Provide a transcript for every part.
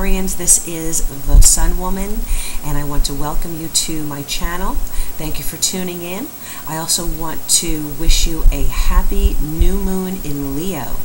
Taurians, this is the Sun Woman, and I want to welcome you to my channel. Thank you for tuning in. I also want to wish you a happy new moon in Leo.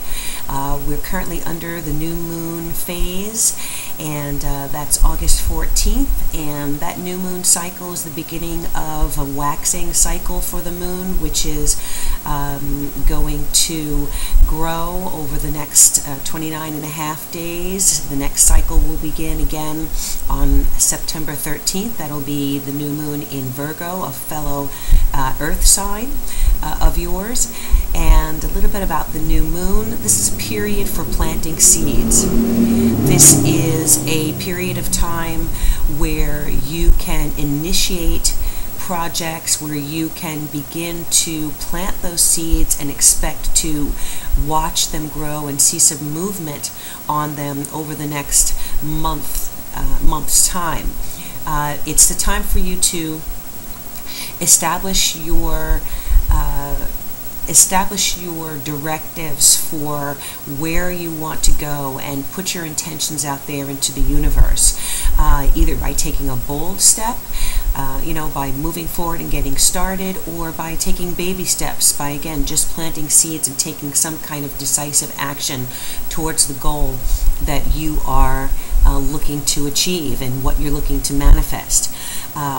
We're currently under the new moon phase, and that's August 14th, and that new moon cycle is the beginning of a waxing cycle for the moon, which is going to grow over the next 29 and a half days. The next cycle will begin again on September 13th. That'll be the new moon in Virgo, a fellow earth sign of yours. And a little bit about the new moon. This is a period for planting seeds. This is a period of time where you can initiate projects, where you can begin to plant those seeds and expect to watch them grow and see some movement on them over the next month's time. It's the time for you to establish your directives for where you want to go and put your intentions out there into the universe, either by taking a bold step, by moving forward and getting started, or by taking baby steps, by again just planting seeds and taking some kind of decisive action towards the goal that you are looking to achieve and what you're looking to manifest.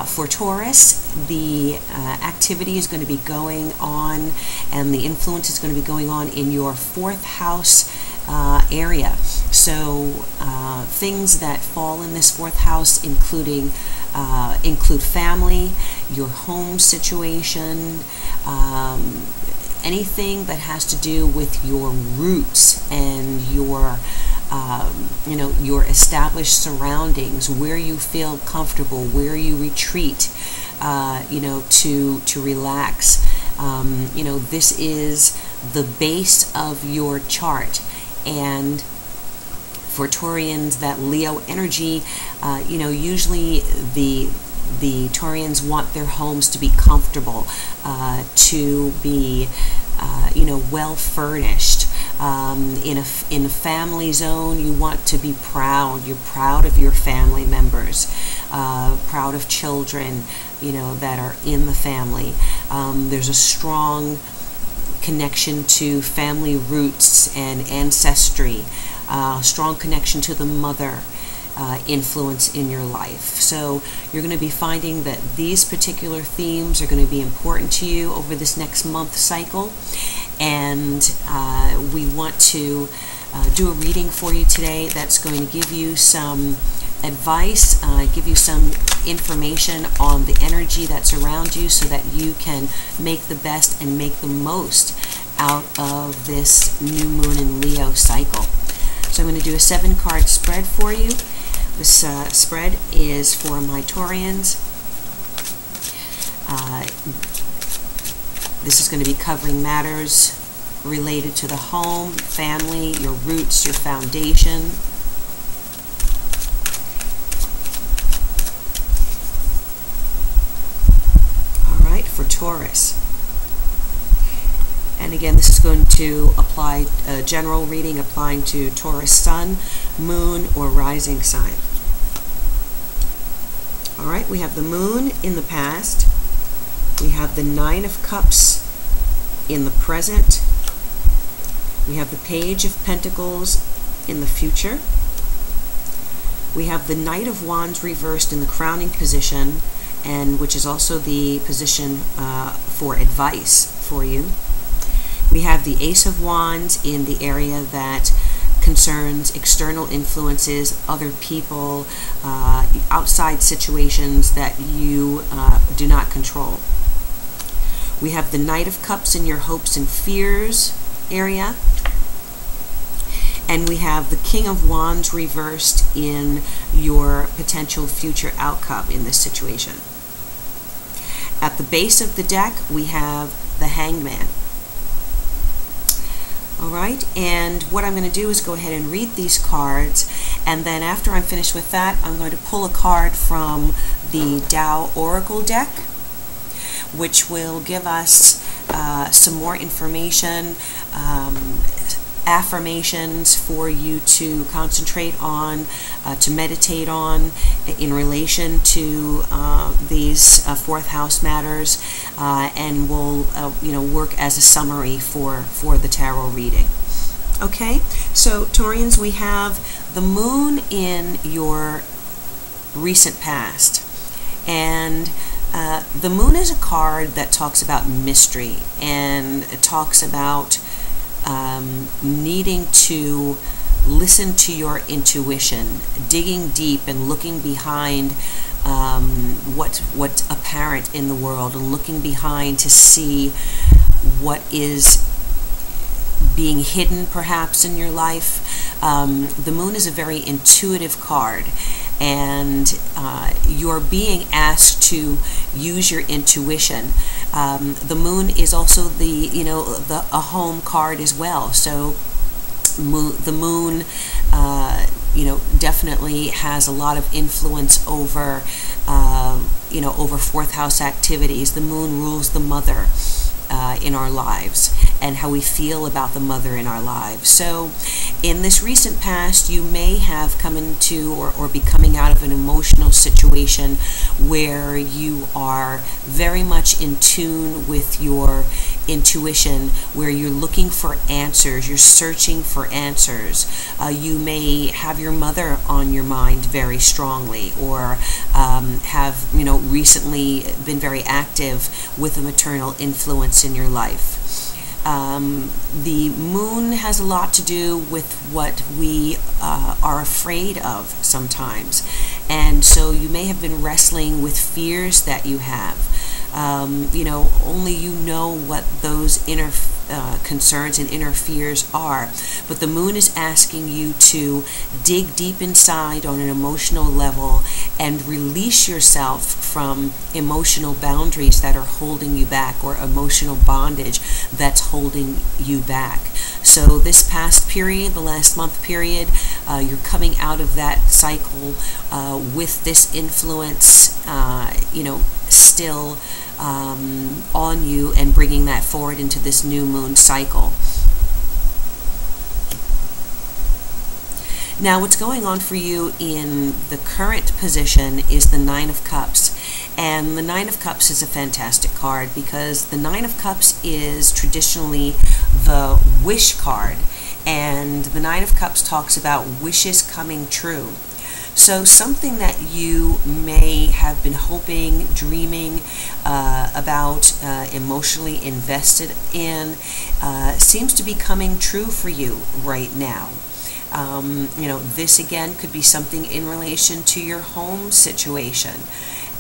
For Taurus, the activity is going to be going on, and the influence is going to be going on in your fourth house area. So things that fall in this fourth house include family, your home situation, anything that has to do with your roots and your established surroundings, where you feel comfortable, where you retreat, to relax. This is the base of your chart. And for Taurians, that Leo energy, usually the Taurians want their homes to be comfortable, to be, well furnished. In a family zone, you want to be proud. You're proud of your family members, proud of children, that are in the family. There's a strong connection to family roots and ancestry, strong connection to the mother influence in your life. So you're going to be finding that these particular themes are going to be important to you over this next month cycle. And we want to do a reading for you today that's going to give you some advice, give you some information on the energy that's around you so that you can make the best and make the most out of this new moon in Leo cycle. So I'm going to do a 7-card spread for you. This spread is for my Taurians. This is going to be covering matters related to the home, family, your roots, your foundation. All right, for Taurus. And again, this is going to apply a general reading applying to Taurus sun, moon, or rising sign. All right, we have the moon in the past. We have the 9 of Cups in the present. We have the Page of Pentacles in the future. We have the Knight of Wands reversed in the crowning position, and which is also the position for advice for you. We have the Ace of Wands in the area that concerns external influences, other people, outside situations that you do not control. We have the Knight of Cups in your hopes and fears area. And we have the King of Wands reversed in your potential future outcome in this situation. At the base of the deck, we have the Hangman. All right, and what I'm going to do is go ahead and read these cards, and then after I'm finished with that, I'm going to pull a card from the Tao Oracle deck, which will give us some more information affirmations for you to concentrate on, to meditate on in relation to these fourth house matters, and will work as a summary for the tarot reading. Okay, so Taurians, we have the moon in your recent past, and the moon is a card that talks about mystery, and it talks about needing to listen to your intuition, digging deep and looking behind what's apparent in the world, and looking behind to see what is being hidden perhaps in your life. The moon is a very intuitive card, and you're being asked to use your intuition. The moon is also a home card as well. So the moon definitely has a lot of influence over over fourth house activities. The moon rules the mother in our lives, and how we feel about the mother in our lives. So in this recent past, you may have come into or be coming out of an emotional situation where you are very much in tune with your intuition, where you're looking for answers, you're searching for answers. You may have your mother on your mind very strongly, or have recently been very active with a maternal influence in your life. The moon has a lot to do with what we are afraid of sometimes, and so you may have been wrestling with fears that you have. Only you know what those inner concerns and inner fears are, but the moon is asking you to dig deep inside on an emotional level and release yourself from emotional boundaries that are holding you back, or emotional bondage that's holding you back. So this past period, the last month period, you're coming out of that cycle with this influence still on you, and bringing that forward into this new moon cycle. Now, what's going on for you in the current position is the Nine of Cups. And the Nine of Cups is a fantastic card, because the Nine of Cups is traditionally the wish card. And the Nine of Cups talks about wishes coming true. So something that you may have been hoping, dreaming about, emotionally invested in, seems to be coming true for you right now. This again could be something in relation to your home situation.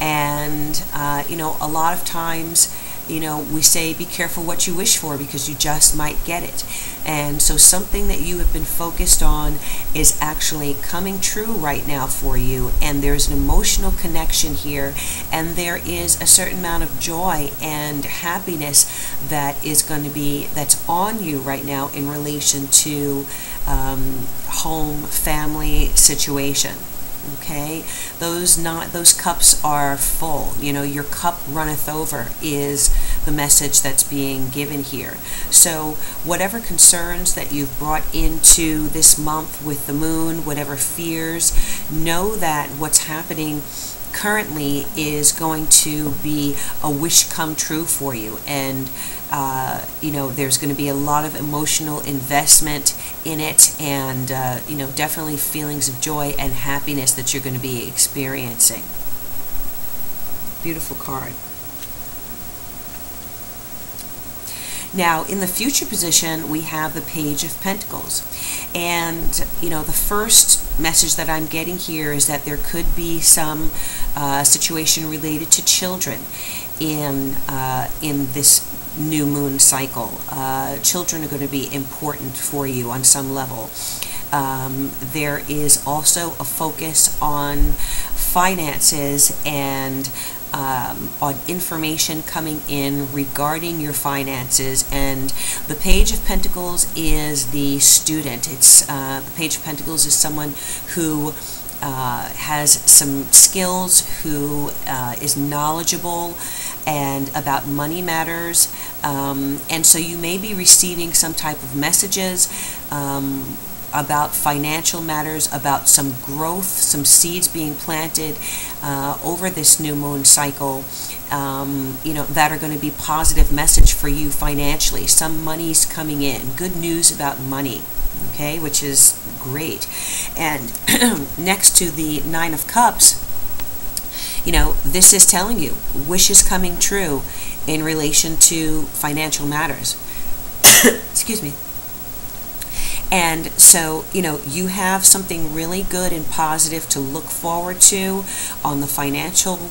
And, a lot of times, we say be careful what you wish for, because you just might get it. And so something that you have been focused on is actually coming true right now for you, and there's an emotional connection here, and there is a certain amount of joy and happiness that's on you right now in relation to home, family situation. Okay, those cups are full. Your cup runneth over is the message that's being given here. So whatever concerns that you've brought into this month with the moon, whatever fears, know that what's happening currently is going to be a wish come true for you. And there's going to be a lot of emotional investment in it, and definitely feelings of joy and happiness that you're going to be experiencing. Beautiful card. Now, in the future position, we have the Page of Pentacles. And, the first message that I'm getting here is that there could be some situation related to children in this new moon cycle. Children are going to be important for you on some level. There is also a focus on finances and on information coming in regarding your finances. And the Page of Pentacles is the student. The Page of Pentacles is someone who has some skills, who is knowledgeable, and about money matters. And so you may be receiving some type of messages about financial matters, about some growth, some seeds being planted over this new moon cycle, that are going to be positive message for you financially. Some money's coming in, good news about money, okay, which is great. And next to the Nine of Cups, this is telling you wishes coming true in relation to financial matters. Excuse me. And so, you have something really good and positive to look forward to on the financial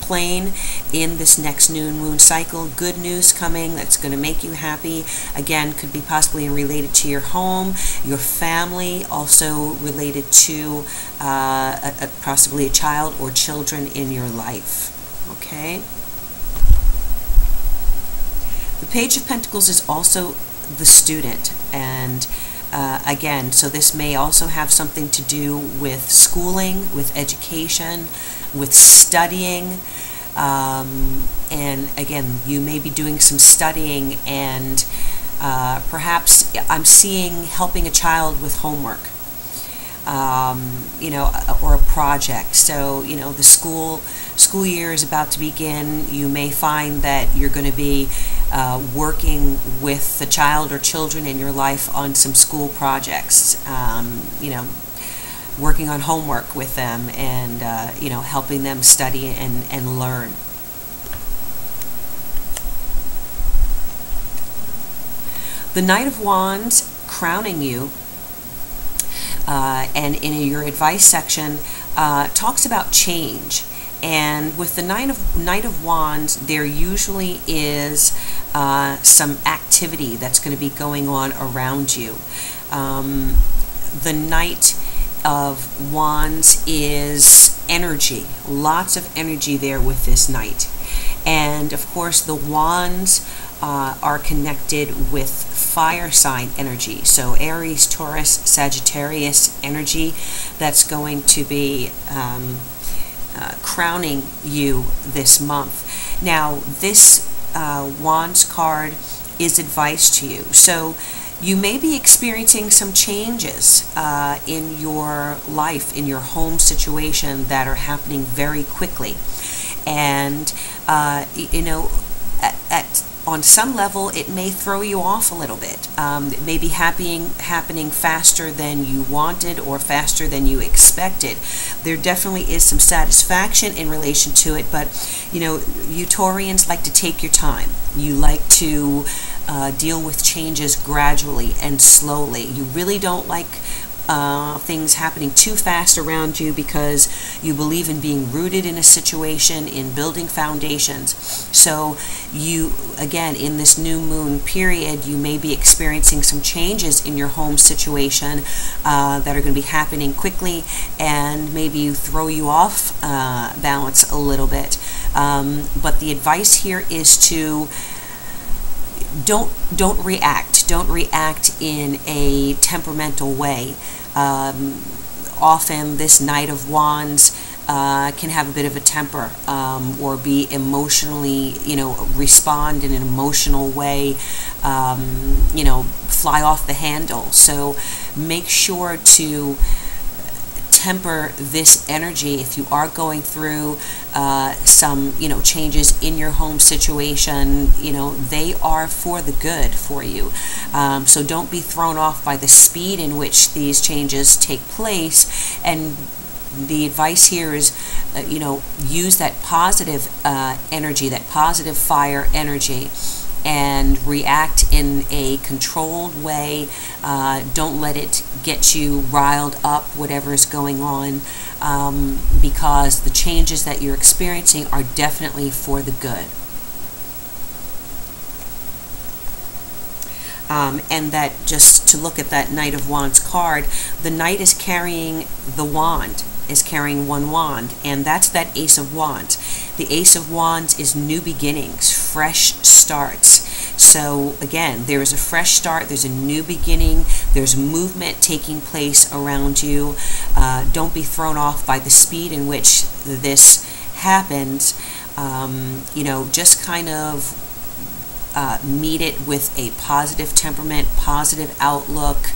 plane in this next new moon cycle. Good news coming that's going to make you happy. Again, could be possibly related to your home, your family, also related to possibly a child or children in your life. Okay? The Page of Pentacles is also the student, and again, so this may also have something to do with schooling, with education, with studying, and again, you may be doing some studying, and perhaps I'm seeing helping a child with homework, or a project. So the school year is about to begin. You may find that you're going to be working with the child or children in your life on some school projects, working on homework with them, and helping them study and learn. The Knight of Wands crowning you, and in your advice section, talks about change. And with the Knight of Wands, there usually is some activity that's going to be going on around you. The Knight of Wands is energy, lots of energy there with this Knight. And of course, the Wands are connected with fire sign energy. So Aries, Taurus, Sagittarius energy that's going to be crowning you this month. Now, this Wands card is advice to you. So you may be experiencing some changes in your life, in your home situation, that are happening very quickly. And, on some level, it may throw you off a little bit. It may be happening faster than you wanted or faster than you expected. There definitely is some satisfaction in relation to it, but you Taurians like to take your time. You like to deal with changes gradually and slowly. You really don't like things happening too fast around you, because you believe in being rooted in a situation, in building foundations. So you, again, in this new moon period, you may be experiencing some changes in your home situation that are going to be happening quickly, and maybe you throw you off balance a little bit. But the advice here is to don't react. Don't react in a temperamental way. Often this Knight of Wands can have a bit of a temper, or be emotionally, respond in an emotional way, fly off the handle. So make sure to temper this energy if you are going through some changes in your home situation. They are for the good for you, so don't be thrown off by the speed in which these changes take place. And the advice here is use that positive energy, that positive fire energy, and react in a controlled way. Don't let it get you riled up, whatever is going on, because the changes that you're experiencing are definitely for the good. And that, just to look at that Knight of Wands card, the Knight is carrying the wand, is carrying one wand, and that's that Ace of Wands. The Ace of Wands is new beginnings, fresh starts. So again, there is a fresh start, there's a new beginning, there's movement taking place around you. Don't be thrown off by the speed in which this happens. Just kind of meet it with a positive temperament, positive outlook,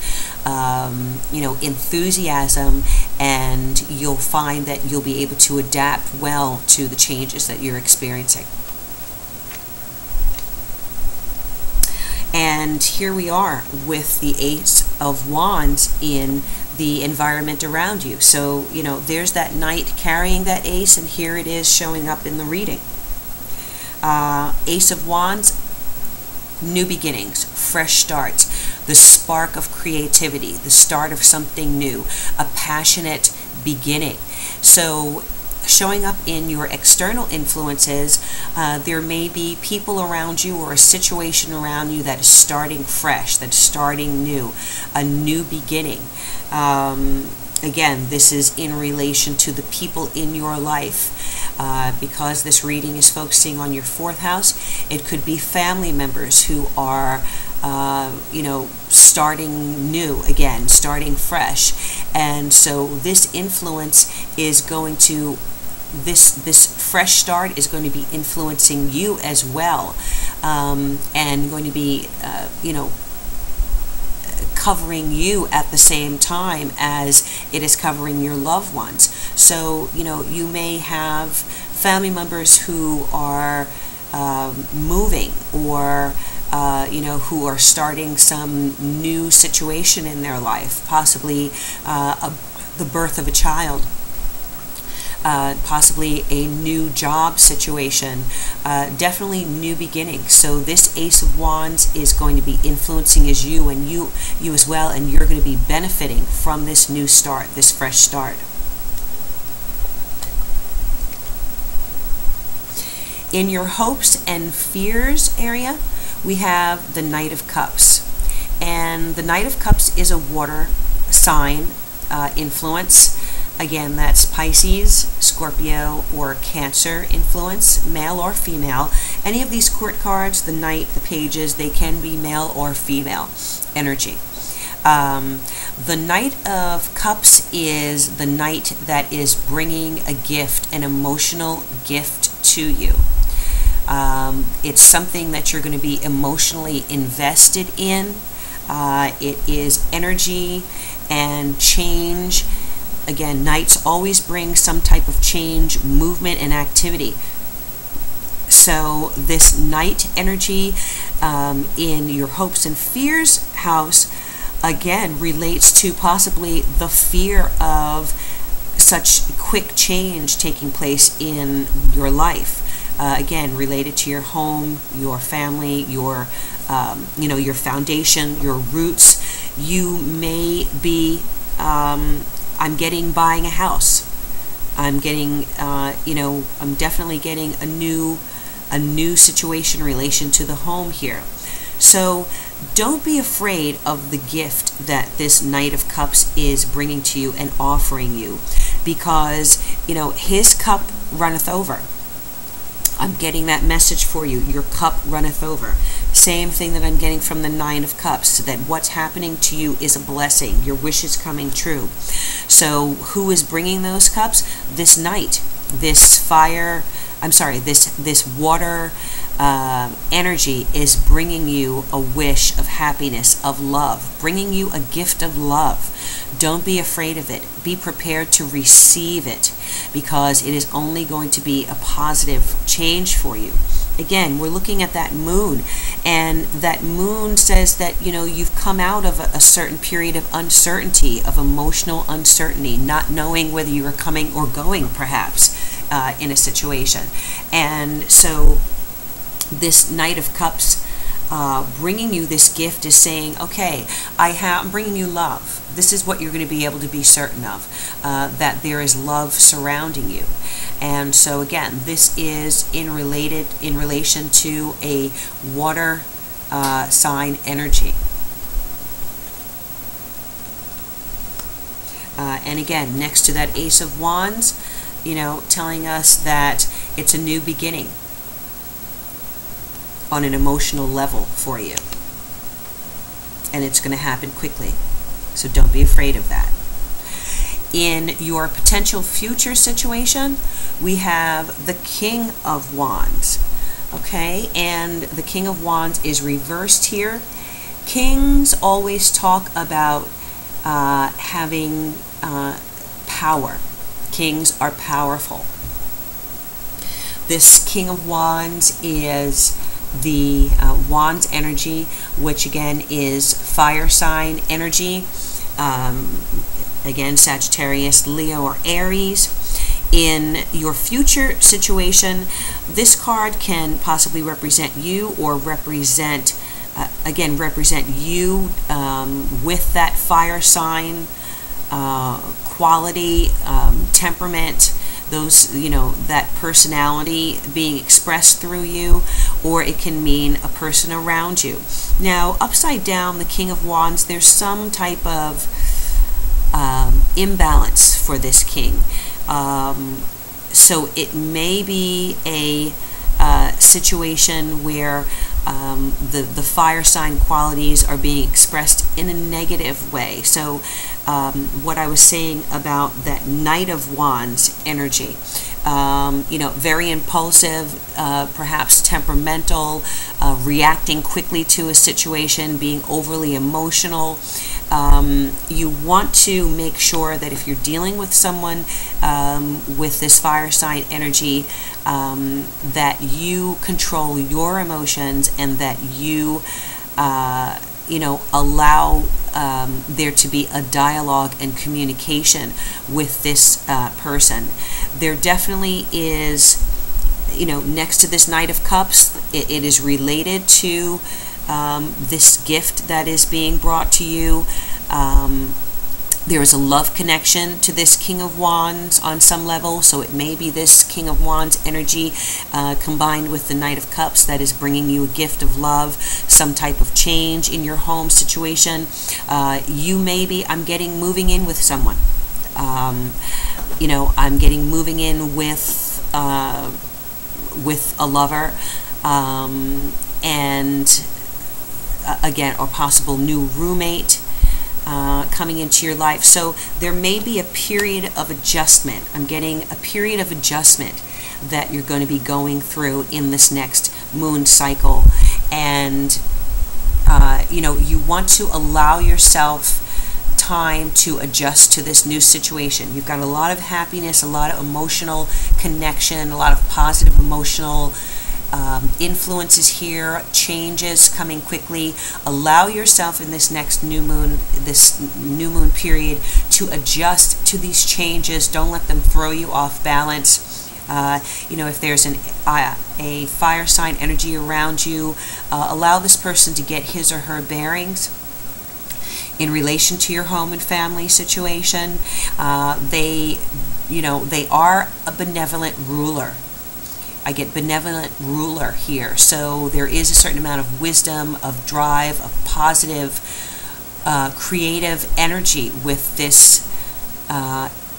enthusiasm, and you'll find that you'll be able to adapt well to the changes that you're experiencing. And here we are with the Ace of Wands in the environment around you. So, there's that knight carrying that ace, and here it is showing up in the reading. Ace of Wands, new beginnings, fresh starts, the spark of creativity, the start of something new, a passionate beginning. So showing up in your external influences, there may be people around you or a situation around you that is starting fresh, that's starting new, a new beginning. Again, this is in relation to the people in your life. Because this reading is focusing on your 4th house, it could be family members who are, starting new again, starting fresh. And so this influence is going to, this fresh start is going to be influencing you as well, and going to be, covering you at the same time as it is covering your loved ones. So, you may have family members who are moving, or, who are starting some new situation in their life, possibly the birth of a child. Possibly a new job situation, definitely new beginnings. So this Ace of Wands is going to be influencing as you as well, and you're going to be benefiting from this new start, this fresh start. In your hopes and fears area, we have the Knight of Cups. And the Knight of Cups is a water sign influence. Again, that's Pisces, Scorpio, or Cancer influence, male or female. Any of these court cards, the Knight, the Pages, they can be male or female energy. The Knight of Cups is the knight that is bringing a gift, an emotional gift to you. It's something that you're going to be emotionally invested in. It is energy and change. Again, knights always bring some type of change, movement, and activity. So this knight energy in your hopes and fears house, again, relates to possibly the fear of such quick change taking place in your life. Again, related to your home, your family, your your foundation, your roots. You may be I'm getting buying a house. I'm getting, I'm definitely getting a new situation in relation to the home here. So don't be afraid of the gift that this Knight of Cups is bringing to you and offering you, because, his cup runneth over. I'm getting that message for you. Your cup runneth over. Same thing that I'm getting from the Nine of Cups, so that what's happening to you is a blessing. Your wish is coming true. So who is bringing those cups? This knight, this fire, this water energy is bringing you a wish of happiness, of love, bringing you a gift of love. Don't be afraid of it. Be prepared to receive it, because it is only going to be a positive change for you. Again, we're looking at that moon, and that moon says that, you've come out of a certain period of uncertainty, of emotional uncertainty, not knowing whether you are coming or going, perhaps, in a situation. And so this Knight of Cups bringing you this gift is saying, okay, I'm bringing you love. This is what you're going to be able to be certain of, that there is love surrounding you. And so again, this is in relation to a water sign energy. And again, next to that Ace of Wands, telling us that it's a new beginning on an emotional level for you. And it's going to happen quickly. So don't be afraid of that. In your potential future situation, we have the King of Wands. Okay, and the King of Wands is reversed here. Kings always talk about having power. Kings are powerful. This King of Wands is the Wands energy, which again is fire sign energy. Again, Sagittarius, Leo, or Aries. In your future situation, this card can possibly represent you, or represent you with that fire sign quality, temperament, those, that personality being expressed through you, or it can mean a person around you. Now, upside down, the King of Wands, there's some type of imbalance for this king. So it may be a situation where the fire sign qualities are being expressed in a negative way. So what I was saying about that Knight of Wands energy, very impulsive, perhaps temperamental, reacting quickly to a situation, being overly emotional. You want to make sure that if you're dealing with someone with this fire sign energy, that you control your emotions, and that you, allow there to be a dialogue and communication with this person. There definitely is, next to this Knight of Cups, it is related to this gift that is being brought to you. There is a love connection to this King of Wands on some level, so it may be this King of Wands energy combined with the Knight of Cups that is bringing you a gift of love, some type of change in your home situation. You may be, I'm getting moving in with someone. I'm getting moving in with a lover, and again, or possible new roommate coming into your life. So there may be a period of adjustment. I'm getting a period of adjustment that you're going to be going through in this next moon cycle. And, you want to allow yourself time to adjust to this new situation. You've got a lot of happiness, a lot of emotional connection, a lot of positive emotional influences here, changes coming quickly. Allow yourself in this next new moon period to adjust to these changes. Don't let them throw you off balance. If there's a fire sign energy around you, allow this person to get his or her bearings in relation to your home and family situation. They are a benevolent ruler. I get benevolent ruler here. So there is a certain amount of wisdom, of drive, of positive, creative energy with this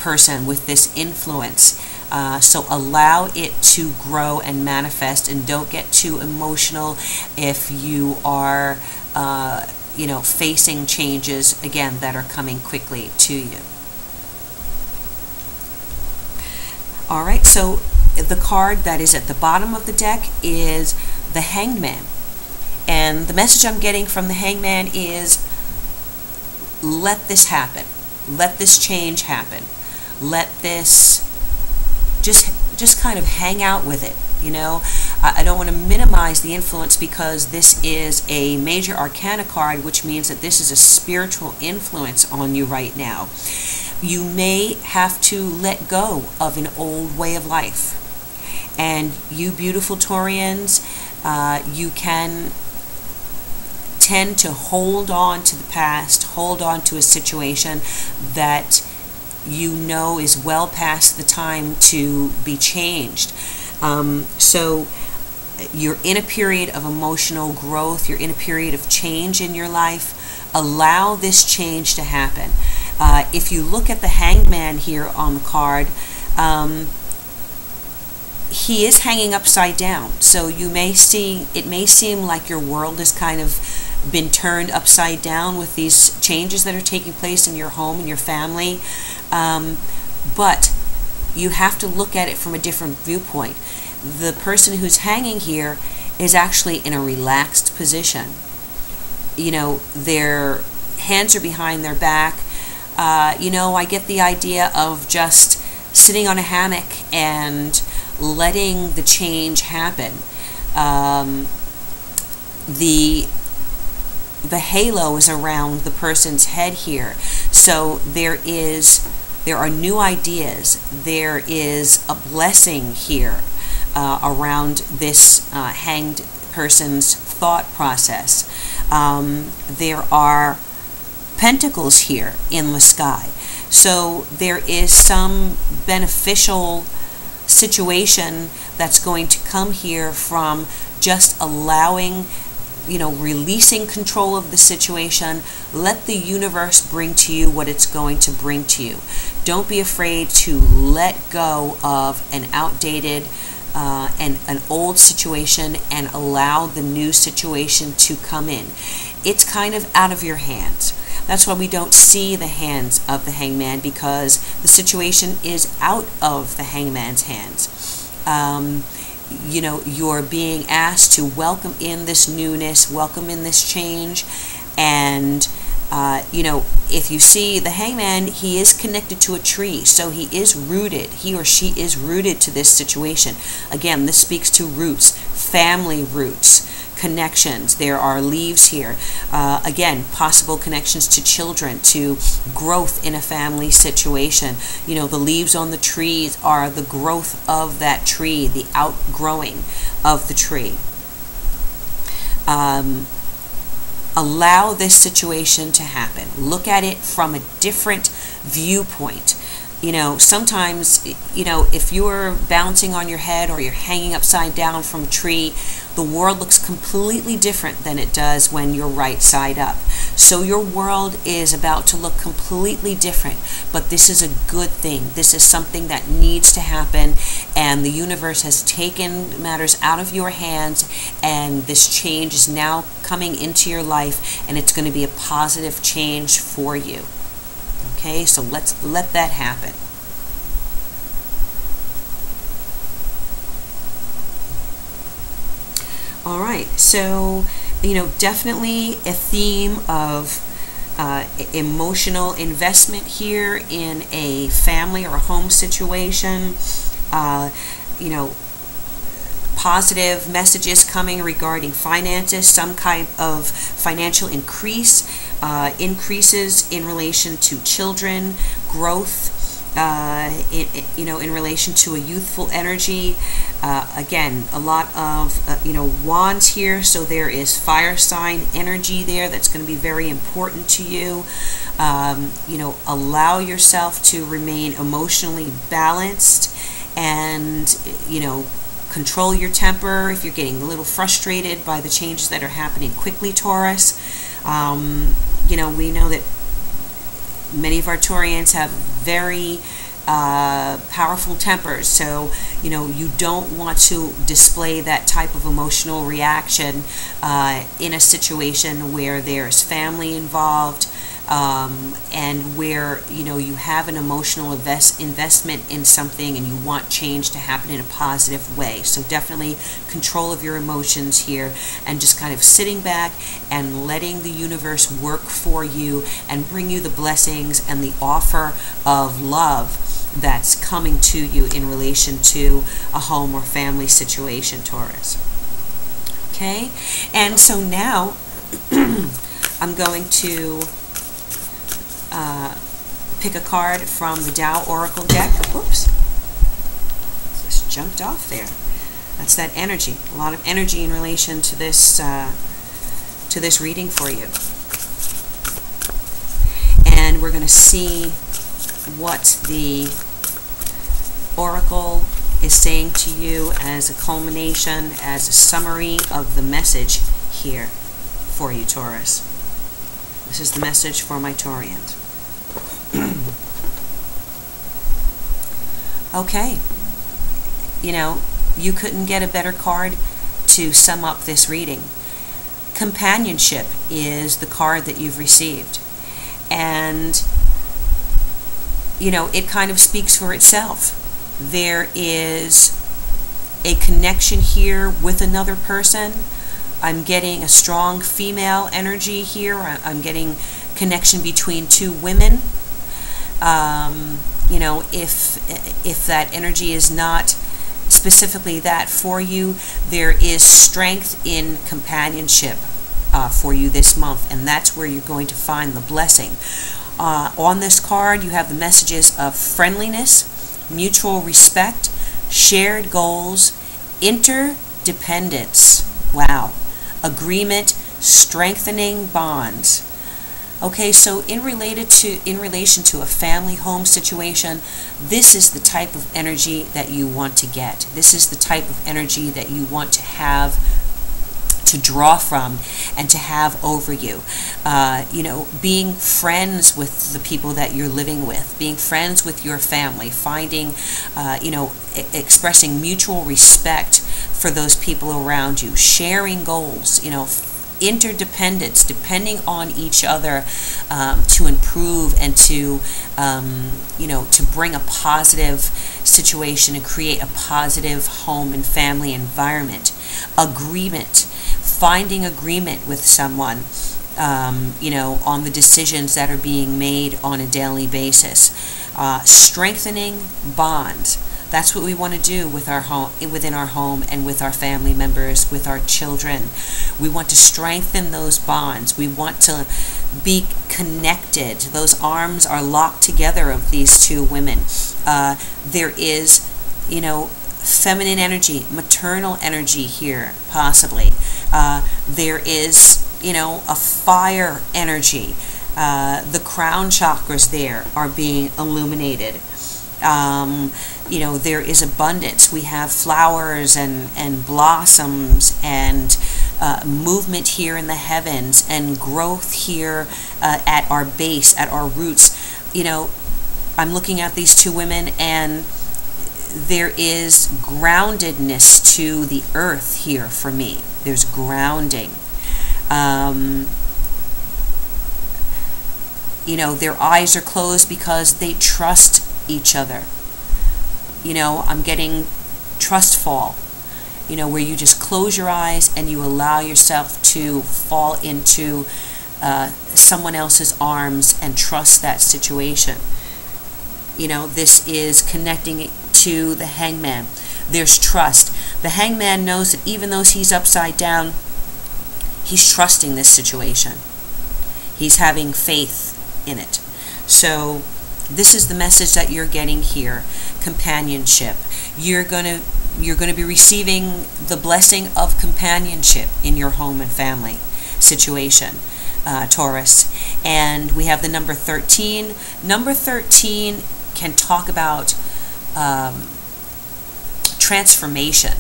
person, with this influence. So allow it to grow and manifest, and don't get too emotional if you are, facing changes, again, that are coming quickly to you. All right, so the card that is at the bottom of the deck is the Hangman. And the message I'm getting from the Hangman is, let this happen. Let this change happen. Let this just kind of hang out with it. I don't want to minimize the influence, because this is a major arcana card, which means that this is a spiritual influence on you right now. You may have to let go of an old way of life. And you beautiful Taurians, you can tend to hold on to the past, hold on to a situation that is well past the time to be changed. So you're in a period of emotional growth, you're in a period of change in your life. Allow this change to happen. If you look at the Hangman here on the card, he is hanging upside down. So it may seem like your world has kind of been turned upside down with these changes that are taking place in your home and your family. But you have to look at it from a different viewpoint. The person who's hanging here is actually in a relaxed position. Their hands are behind their back. I get the idea of just sitting on a hammock and letting the change happen. The halo is around the person's head here. So there are new ideas. There is a blessing here around this hanged person's thought process. There are pentacles here in the sky. So there is some beneficial situation that's going to come here from just allowing, releasing control of the situation. Let the universe bring to you what it's going to bring to you. Don't be afraid to let go of an outdated and an old situation and allow the new situation to come in. It's kind of out of your hands. That's why we don't see the hands of the hangman, because the situation is out of the hangman's hands. You're being asked to welcome in this newness, welcome in this change, and if you see the hangman, he is connected to a tree, so he or she is rooted to this situation. Again, this speaks to roots, family roots, connections. There are leaves here. Again, possible connections to children, to growth in a family situation. The leaves on the trees are the growth of that tree, the outgrowing of the tree. Allow this situation to happen. Look at it from a different viewpoint. Sometimes, if you're bouncing on your head or you're hanging upside down from a tree, the world looks completely different than it does when you're right side up. So your world is about to look completely different, but this is a good thing. This is something that needs to happen, and the universe has taken matters out of your hands, and this change is now coming into your life, and it's going to be a positive change for you. Okay, so let's let that happen. All right, so, definitely a theme of emotional investment here in a family or a home situation. Positive messages coming regarding finances, some kind of financial increases in relation to children, growth, in relation to a youthful energy. Again, a lot of wands here, so there is fire sign energy there that's going to be very important to you. Allow yourself to remain emotionally balanced, and control your temper if you're getting a little frustrated by the changes that are happening quickly, Taurus. We know that many of our Taurians have very powerful tempers, so you don't want to display that type of emotional reaction in a situation where there's family involved, and where you have an emotional investment in something and you want change to happen in a positive way. So definitely control of your emotions here, and just kind of sitting back and letting the universe work for you and bring you the blessings and the offer of love that's coming to you in relation to a home or family situation, Taurus. Okay, and so now I'm going to pick a card from the Tao Oracle deck. Whoops, just jumped off there. That's that energy. A lot of energy in relation to this reading for you. And we're going to see what the Oracle is saying to you as a culmination, as a summary of the message here for you, Taurus. This is the message for my Taurians. Okay. You couldn't get a better card to sum up this reading. Companionship is the card that you've received. And, it kind of speaks for itself. There is a connection here with another person. I'm getting a strong female energy here. I'm getting connection between two women. If that energy is not specifically that for you, there is strength in companionship for you this month, and that's where you're going to find the blessing. On this card, you have the messages of friendliness, mutual respect, shared goals, interdependence. Wow. Agreement, strengthening bonds. Okay, so in relation to a family home situation, this is the type of energy that you want to get. This is the type of energy that you want to have, to draw from, and to have over you. Being friends with the people that you're living with, being friends with your family, finding, expressing mutual respect for those people around you, sharing goals, interdependence, depending on each other to improve and to bring a positive situation and create a positive home and family environment. Agreement, finding agreement with someone, on the decisions that are being made on a daily basis. Strengthening bonds. That's what we want to do with our home, within our home, and with our family members, with our children. We want to strengthen those bonds. We want to be connected. Those arms are locked together of these two women. There is, feminine energy, maternal energy here, possibly. There is, a fire energy. The crown chakras there are being illuminated. There is abundance. We have flowers and blossoms and movement here in the heavens, and growth here at our base, at our roots. I'm looking at these two women, and there is groundedness to the earth here for me. There's grounding. Their eyes are closed because they trust each other. I'm getting trust fall, where you just close your eyes and you allow yourself to fall into someone else's arms and trust that situation. This is connecting to the hangman. There's trust. The hangman knows that even though he's upside down, he's trusting this situation. He's having faith in it. So this is the message that you're getting here. Companionship. You're going to be receiving the blessing of companionship in your home and family situation, Taurus. And we have the number 13. Number 13 can talk about transformation.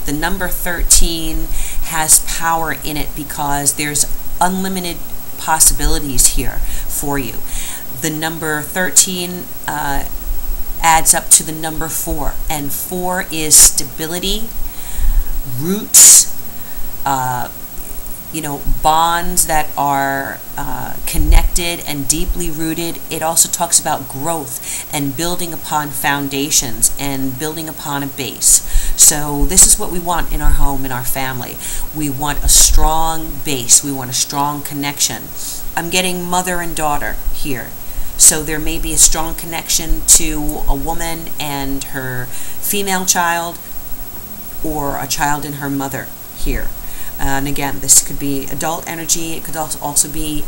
The number 13 has power in it because there's unlimited possibilities here for you. The number 13 adds up to the number 4, and 4 is stability, roots, bonds that are connected and deeply rooted. It also talks about growth and building upon foundations and building upon a base. So this is what we want in our home, in our family. We want a strong base. We want a strong connection. I'm getting mother and daughter here. So there may be a strong connection to a woman and her female child, or a child and her mother here. And again, this could be adult energy. It could also be,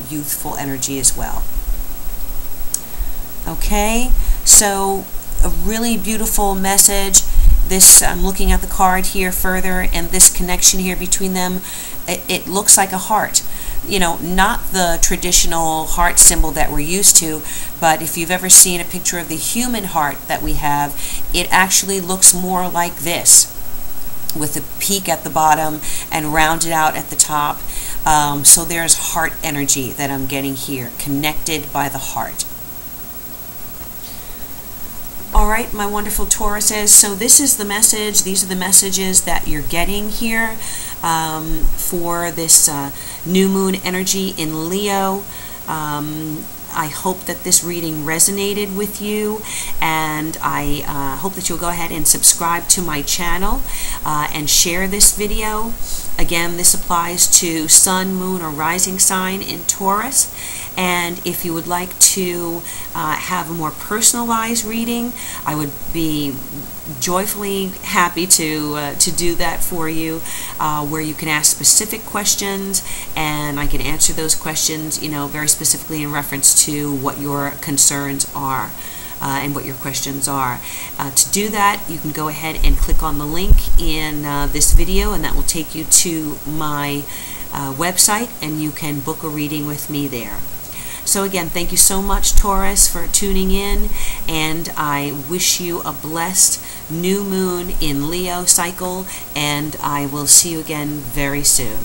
youthful energy as well. Okay, so a really beautiful message. This, I'm looking at the card here further, and this connection here between them, it looks like a heart. Not the traditional heart symbol that we're used to, but if you've ever seen a picture of the human heart that we have, it actually looks more like this, with a peak at the bottom and rounded out at the top. So there's heart energy that I'm getting here, connected by the heart. All right, my wonderful Tauruses. So this is the message. These are the messages that you're getting here for this new moon energy in Leo. I hope that this reading resonated with you, and I hope that you'll go ahead and subscribe to my channel and share this video. Again, this applies to Sun, Moon, or Rising sign in Taurus. And if you would like to have a more personalized reading, I would be joyfully happy to do that for you, where you can ask specific questions, and I can answer those questions, very specifically in reference to what your concerns are. And what your questions are. To do that, you can go ahead and click on the link in this video, and that will take you to my website, and you can book a reading with me there. So again, thank you so much, Taurus, for tuning in, and I wish you a blessed new moon in Leo cycle, and I will see you again very soon.